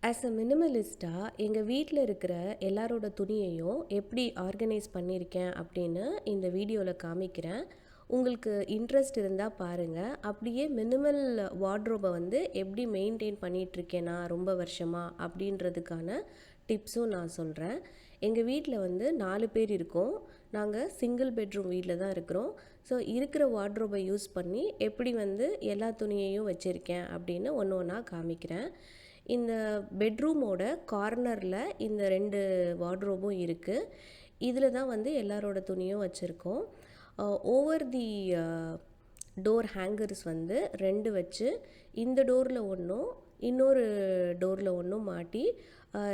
As a மினிமலிஸ்ட்டாக எங்கள் வீட்டில் இருக்கிற எல்லாரோட துணியையும் எப்படி ஆர்கனைஸ் பண்ணியிருக்கேன் அப்படின்னு இந்த வீடியோவில் காமிக்கிறேன். உங்களுக்கு இன்ட்ரெஸ்ட் இருந்தால் பாருங்கள். அப்படியே மினிமல் வார்ட்ரோபை வந்து எப்படி மெயின்டைன் பண்ணிகிட்ருக்கேன் நான் ரொம்ப வருஷமாக அப்படின்றதுக்கான டிப்ஸும் நான் சொல்கிறேன். எங்கள் வீட்டில் வந்து 4 பேர் இருக்கோம். நாங்கள் சிங்கிள் பெட்ரூம் வீட்டில் தான் இருக்கிறோம். ஸோ இருக்கிற வார்ட்ரோபை யூஸ் பண்ணி எப்படி வந்து எல்லா துணியையும் வச்சுருக்கேன் அப்படின்னு ஒன்று ஒன்றா காமிக்கிறேன். இந்த பெட்ரூமோட கார்னரில் இந்த 2 வார்ட்ரோபும் இருக்குது. இதில் தான் வந்து எல்லாரோட துணியும் வச்சுருக்கோம். ஓவர் தி டோர் ஹேங்கர்ஸ் வந்து 2 வச்சு இந்த டோரில் ஒன்றும் இன்னொரு டோரில் ஒன்றும் மாட்டி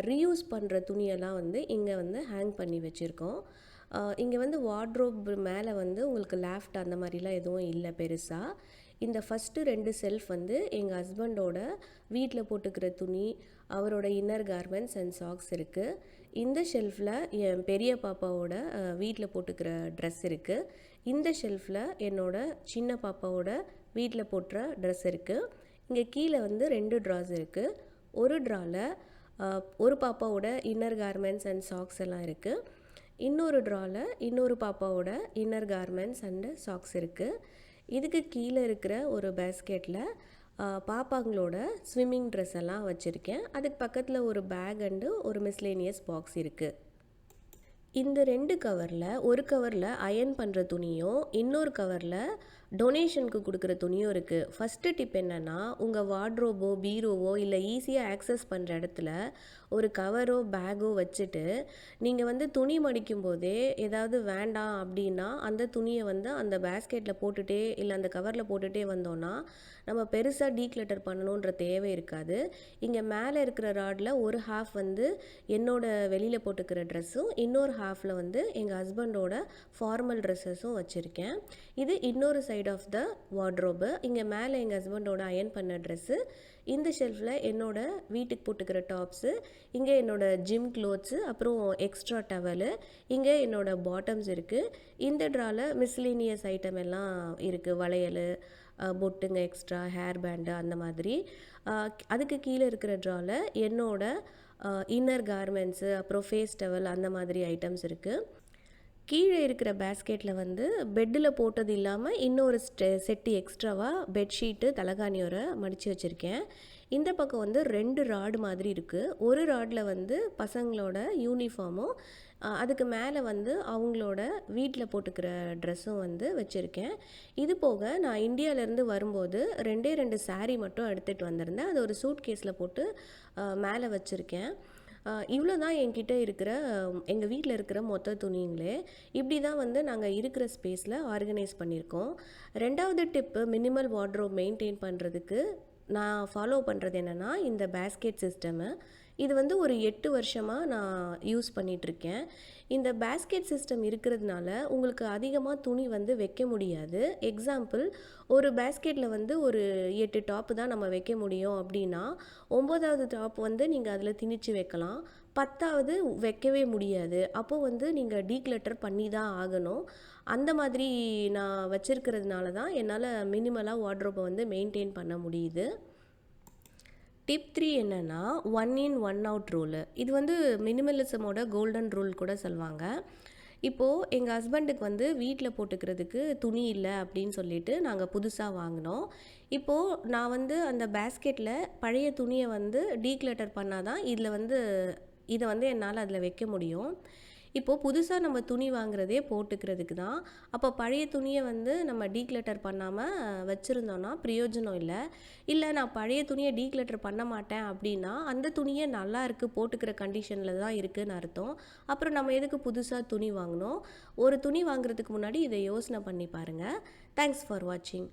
ரீயூஸ் பண்ணுற துணியெல்லாம் வந்து இங்கே வந்து ஹேங் பண்ணி வச்சுருக்கோம். இங்கே வந்து வார்ட்ரோப் மேலே வந்து உங்களுக்கு லேஃப்ட் அந்த மாதிரிலாம் எதுவும் இல்லை பெருசாக. இந்த ஃபஸ்ட்டு 2 செல்ஃப் வந்து எங்கள் ஹஸ்பண்டோட வீட்டில் போட்டுக்கிற துணி, அவரோட இன்னர் கார்மெண்ட்ஸ் அண்ட் சாக்ஸ் இருக்குது. இந்த ஷெல்ஃபில் என் பெரிய பாப்பாவோட வீட்டில் போட்டுக்கிற ட்ரெஸ் இருக்குது. இந்த ஷெல்ஃபில் என்னோட சின்ன பாப்பாவோட வீட்டில் போட்டுற ட்ரெஸ் இருக்குது. இங்கே கீழே வந்து 2 ட்ராஸ் இருக்குது. ஒரு ட்ராவில் ஒரு பாப்பாவோட இன்னர் கார்மெண்ட்ஸ் அண்ட் சாக்ஸ் எல்லாம் இருக்குது. இன்னொரு ட்ராவில் இன்னொரு பாப்பாவோட இன்னர் கார்மெண்ட்ஸ் அண்டு சாக்ஸ் இருக்குது. இதுக்கு கீழே இருக்கிற ஒரு பேஸ்கெட்டில் பாப்பாங்களோட ஸ்விம்மிங் ட்ரெஸ் எல்லாம் வச்சுருக்கேன். அதுக்கு பக்கத்தில் ஒரு பேக் அண்டு ஒரு மிஸ்லேனியஸ் பாக்ஸ் இருக்குது. இந்த 2 கவரில் ஒரு கவரில் அயர்ன் பண்ணுற துணியும் இன்னொரு கவரில் டொனேஷனுக்கு கொடுக்குற துணியும் இருக்குது. ஃபஸ்ட்டு டிப் என்னென்னா, உங்கள் வார்ட்ரோபோ பீரோவோ இல்லை ஈஸியாக ஆக்சஸ் பண்ணுற இடத்துல ஒரு கவரோ பேக்கோ வச்சுட்டு நீங்கள் வந்து துணி மடிக்கும் போதே ஏதாவது வேண்டாம் அப்படின்னா அந்த துணியை வந்து அந்த பேஸ்கெட்டில் போட்டுகிட்டே இல்லை அந்த கவரில் போட்டுகிட்டே வந்தோன்னா நம்ம பெருசாக டீக்ளட்டர் பண்ணணுன்ற தேவை இருக்காது. இங்கே மேலே இருக்கிற ராடில் ஒரு ஹாஃப் வந்து என்னோட வெளியில் போட்டுக்கிற ட்ரெஸ்ஸும் இன்னொரு ஹாஃபில் வந்து எங்கள் ஹஸ்பண்டோட ஃபார்மல் ட்ரெஸ்ஸஸும் வச்சுருக்கேன். இது இன்னொரு சைட் ஆஃப் த வார்ட்ரோபு. இங்கே மேலே எங்கள் ஹஸ்பண்டோட அயர்ன் பண்ண ட்ரெஸ்ஸு, இந்த ஷெல்ஃபில் என்னோட வீட்டுக்கு போட்டுக்கிற டாப்ஸு, இங்கே என்னோட ஜிம் க்ளோத்ஸு, அப்புறம் எக்ஸ்ட்ரா டவலு, இங்கே என்னோட பாட்டம்ஸ் இருக்குது. இந்த ட்ராவில் மிஸ்லேனியஸ் ஐட்டம் எல்லாம் இருக்குது. வளையல், பொட்டுங்க, எக்ஸ்ட்ரா ஹேர் பேண்டு அந்த மாதிரி. அதுக்கு கீழே இருக்கிற ட்ராவில் என்னோட இன்னர் கார்மெண்ட்ஸு, அப்புறம் ஃபேஸ் டவல் அந்த மாதிரி ஐட்டம்ஸ் இருக்குது. கீழே இருக்கிற பேஸ்கெட்டில் வந்து பெட்டில் போட்டது இல்லாமல் இன்னொரு செட்டு எக்ஸ்ட்ராவாக பெட்ஷீட்டு தலகாணியோரை மடித்து வச்சுருக்கேன். இந்த பக்கம் வந்து 2 ராடு மாதிரி இருக்குது. ஒரு ராடில் வந்து பசங்களோட யூனிஃபார்மும் அதுக்கு மேலே வந்து அவங்களோட வீட்டில் போட்டுக்கிற ட்ரெஸ்ஸும் வந்து வச்சுருக்கேன். இது போக நான் இந்தியாவிலேருந்து வரும்போது 2 saree மட்டும் எடுத்துகிட்டு வந்திருந்தேன். அது ஒரு சூட் கேஸில் போட்டு மேலே வச்சுருக்கேன். இவ்வளோ தான் என்கிட்ட இருக்கிற எங்கள் வீட்டில் இருக்கிற மொத்த துணிங்களே. இப்படி தான் வந்து நாங்கள் இருக்கிற ஸ்பேஸில் ஆர்கனைஸ் பண்ணியிருக்கோம். 2வது டிப்பு மினிமல் வார்ட்ரோப் மெயின்டைன் பண்ணுறதுக்கு நான் ஃபாலோ பண்ணுறது என்னென்னா, இந்த பேஸ்கெட் சிஸ்டமு. இது வந்து ஒரு 8 வருஷமாக நான் யூஸ் பண்ணிகிட்ருக்கேன். இந்த பேஸ்கெட் சிஸ்டம் இருக்கிறதுனால உங்களுக்கு அதிகமாக துணி வந்து வைக்க முடியாது. எக்ஸாம்பிள், ஒரு பேஸ்கெட்டில் வந்து ஒரு 8 டாப்பு தான் நம்ம வைக்க முடியும் அப்படின்னா 9வது டாப் வந்து நீங்கள் அதில் திணிச்சு வைக்கலாம். 10வது வைக்கவே முடியாது. அப்போது வந்து நீங்கள் டீக்ளட்டர் பண்ணி தான் ஆகணும். அந்த மாதிரி நான் வச்சுருக்கிறதுனால தான் என்னால் மினிமலாக வார்ட்ரோபை வந்து மெயின்டைன் பண்ண முடியுது. டிப் 3 என்னென்னா, 1 in 1 out ரூலு. இது வந்து மினிமலிசமோட கோல்டன் ரூல் கூட சொல்லுவாங்க. இப்போது எங்கள் ஹஸ்பண்டுக்கு வந்து வீட்டில் போட்டுக்கிறதுக்கு துணி இல்லை அப்படின்னு சொல்லிட்டு நாங்கள் புதுசாக வாங்கினோம். இப்போது நான் வந்து அந்த பேஸ்கெட்டில் பழைய துணியை வந்து டீக்ளட்டர் பண்ணால் தான் இதை வந்து என்னால் அதில் வைக்க முடியும். இப்போது புதுசாக நம்ம துணி வாங்குறதே போட்டுக்கிறதுக்கு தான். அப்போ பழைய துணியை வந்து நம்ம டீக்ளட்டர் பண்ணாமல் வச்சுருந்தோன்னா பிரயோஜனம் இல்லை. இல்லை நான் பழைய துணியை டீக்ளட்டர் பண்ண மாட்டேன் அப்படின்னா அந்த துணியை நல்லா இருக்குது, போட்டுக்கிற கண்டிஷனில் தான் இருக்குதுன்னு அர்த்தம். அப்புறம் நம்ம எதுக்கு புதுசாக துணி வாங்கணும்? ஒரு துணி வாங்குறதுக்கு முன்னாடி இதை யோசனை பண்ணி பாருங்கள். தேங்க்ஸ் ஃபார் வாட்சிங்.